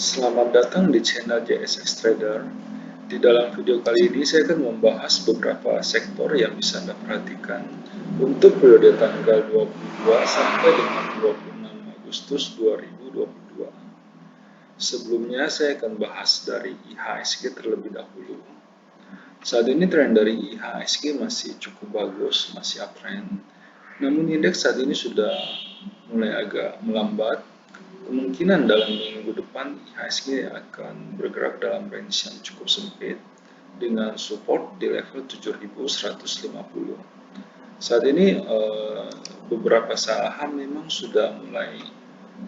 Selamat datang di channel JSX Trader. Di dalam video kali ini saya akan membahas beberapa sektor yang bisa Anda perhatikan untuk periode tanggal 22 sampai dengan 26 Agustus 2022. Sebelumnya saya akan bahas dari IHSG terlebih dahulu. Saat ini tren dari IHSG masih cukup bagus, masih uptrend. Namun indeks saat ini sudah mulai agak melambat. Kemungkinan dalam minggu depan IHSG akan bergerak dalam range yang cukup sempit dengan support di level 7150. Saat ini beberapa saham memang sudah mulai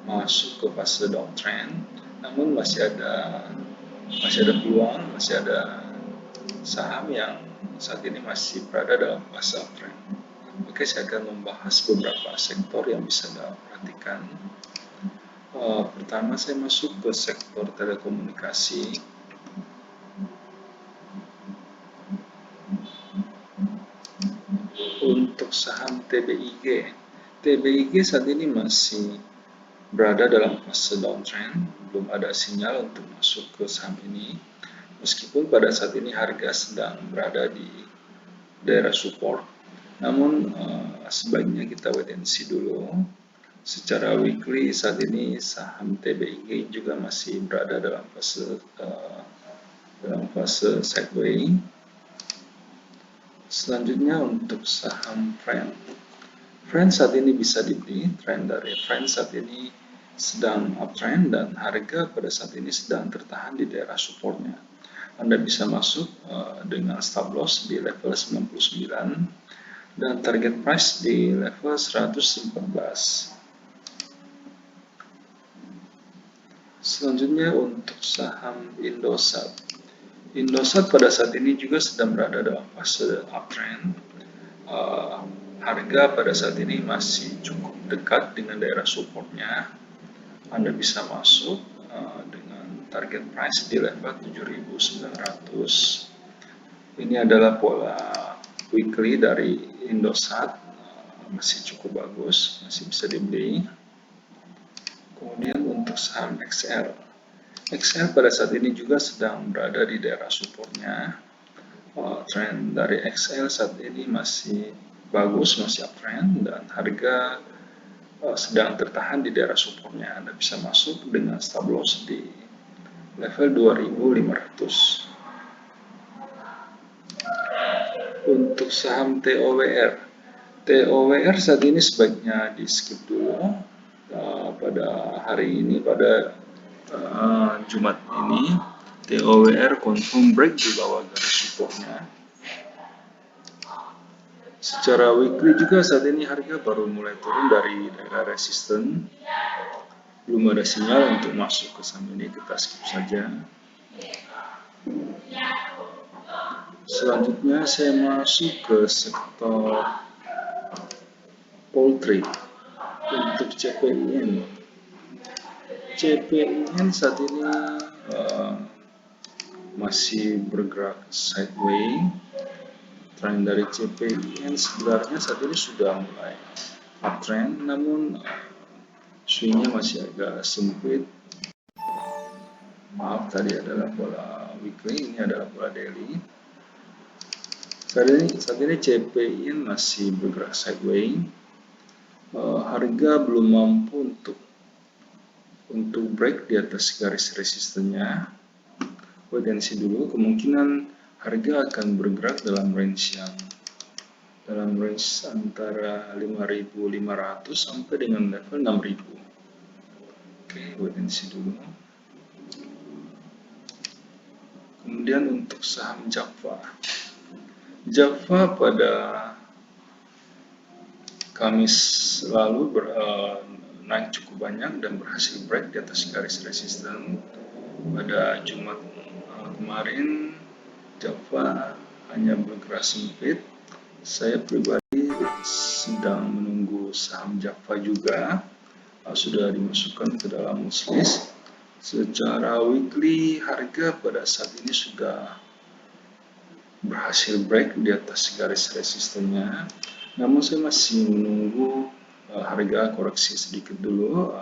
masuk ke fase downtrend, namun masih ada peluang, masih ada saham yang saat ini masih berada dalam fase uptrend. Oke, saya akan membahas beberapa sektor yang bisa Anda perhatikan. Pertama saya masuk ke sektor telekomunikasi. Untuk saham TBIG saat ini masih berada dalam fase downtrend, belum ada sinyal untuk masuk ke saham ini. Meskipun pada saat ini harga sedang berada di daerah support, namun sebaiknya kita wait and see dulu. Secara weekly saat ini saham TBIG juga masih berada dalam fase sideways. Selanjutnya untuk saham Friend saat ini bisa dibeli. Tren dari Friend saat ini sedang uptrend dan harga pada saat ini sedang tertahan di daerah supportnya. Anda bisa masuk dengan stop loss di level 99 dan target price di level 114. Selanjutnya untuk saham Indosat. Indosat pada saat ini juga sedang berada dalam fase uptrend. Harga pada saat ini masih cukup dekat dengan daerah supportnya. Anda bisa masuk dengan target price di level 7.900. Ini adalah pola weekly dari Indosat, masih cukup bagus, masih bisa dibeli. Kemudian untuk saham XL pada saat ini juga sedang berada di daerah supportnya. Tren dari XL saat ini masih bagus, masih uptrend dan harga sedang tertahan di daerah supportnya. Anda bisa masuk dengan stop loss di level 2500. Untuk saham TOWR saat ini sebaiknya di skip dulu pada hari ini, pada Jumat ini. TOWR confirm break di bawah garis supportnya. Secara weekly juga saat ini harga baru mulai turun dari daerah resisten. Belum ada sinyal untuk masuk ke saham ini, kita skip saja. Selanjutnya saya masuk ke sektor poultry. Untuk CPIN saat ini masih bergerak sideways. Tren dari CPIN sebenarnya saat ini sudah mulai uptrend, namun swingnya masih agak sempit. Maaf, tadi adalah pola weekly, ini adalah pola daily. Saat ini CPIN masih bergerak sideways. Harga belum mampu untuk break di atas garis resistennya. Wait and see dulu, kemungkinan harga akan bergerak dalam range antara 5.500 sampai dengan level 6.000. Oke, wait and see dulu. Kemudian untuk saham Java pada Kamis lalu naik cukup banyak dan berhasil break di atas garis resisten. Pada Jumat kemarin Java hanya bergerak sempit. Saya pribadi sedang menunggu saham Java juga, sudah dimasukkan ke dalam wishlist. Secara weekly harga pada saat ini sudah berhasil break di atas garis resistennya, namun saya masih menunggu harga koreksi sedikit dulu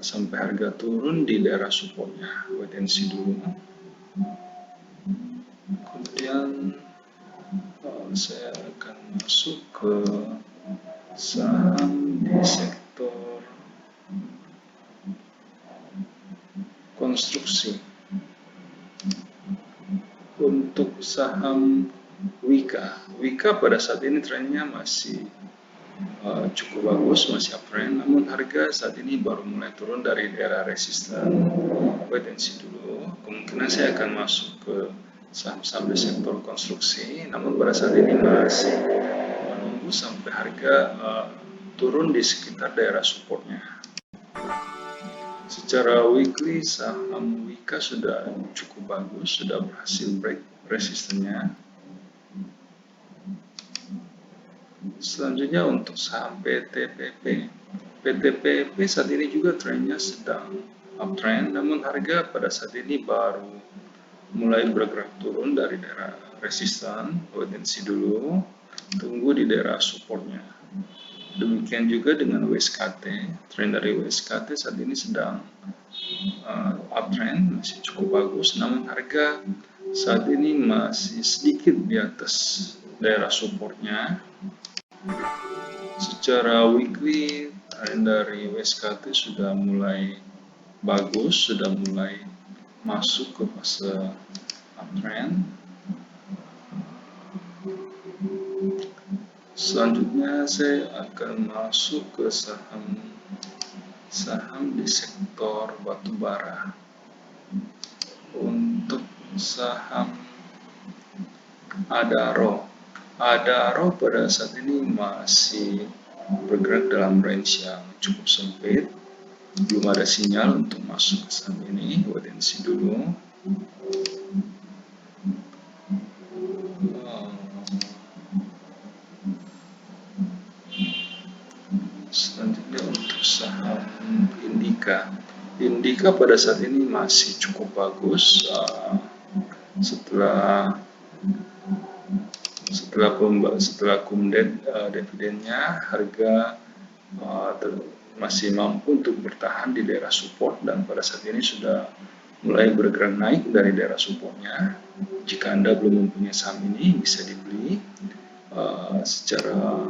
sampai harga turun di daerah supportnya. Wait and see dulu. Kemudian saya akan masuk ke saham di sektor konstruksi. Untuk saham Wika pada saat ini trennya masih cukup bagus, masih uptrend, namun harga saat ini baru mulai turun dari daerah resisten. Wait and see dulu. Kemungkinan saya akan masuk ke saham-saham di sektor konstruksi, namun pada saat ini masih menunggu sampai harga turun di sekitar daerah supportnya. Secara weekly, saham Wika sudah cukup bagus, sudah berhasil break resistennya. Selanjutnya untuk saham PTPP saat ini juga trennya sedang uptrend, namun harga pada saat ini baru mulai bergerak turun dari daerah resisten. Wait and see dulu, tunggu di daerah supportnya. Demikian juga dengan WSKT, tren dari WSKT saat ini sedang uptrend, masih cukup bagus, namun harga saat ini masih sedikit di atas daerah supportnya. Secara weekly, tren dari WSKT sudah mulai bagus, sudah mulai masuk ke fase uptrend. Selanjutnya saya akan masuk ke saham di sektor batubara. Untuk saham Adaro pada saat ini masih bergerak dalam range yang cukup sempit, belum ada sinyal untuk masuk ke saham ini. Wait and see dulu. Selanjutnya untuk saham Indika pada saat ini masih cukup bagus. Setelah kumdet dividennya, harga masih mampu untuk bertahan di daerah support, dan pada saat ini sudah mulai bergerak naik dari daerah supportnya. Jika Anda belum mempunyai saham ini, bisa dibeli. Secara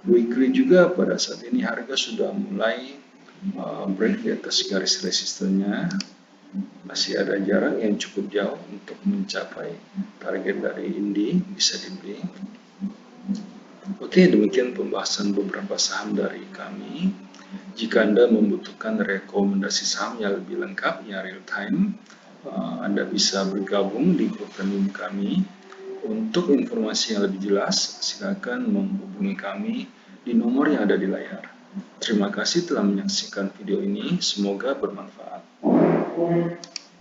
weekly juga pada saat ini harga sudah mulai break di atas garis resistennya. Masih ada jarak yang cukup jauh untuk mencapai target dari Indi, bisa dibeli. Oke, demikian pembahasan beberapa saham dari kami. Jika Anda membutuhkan rekomendasi saham yang lebih lengkap, yang real time, Anda bisa bergabung di grup premium kami. Untuk informasi yang lebih jelas, silakan menghubungi kami di nomor yang ada di layar. Terima kasih telah menyaksikan video ini, semoga bermanfaat.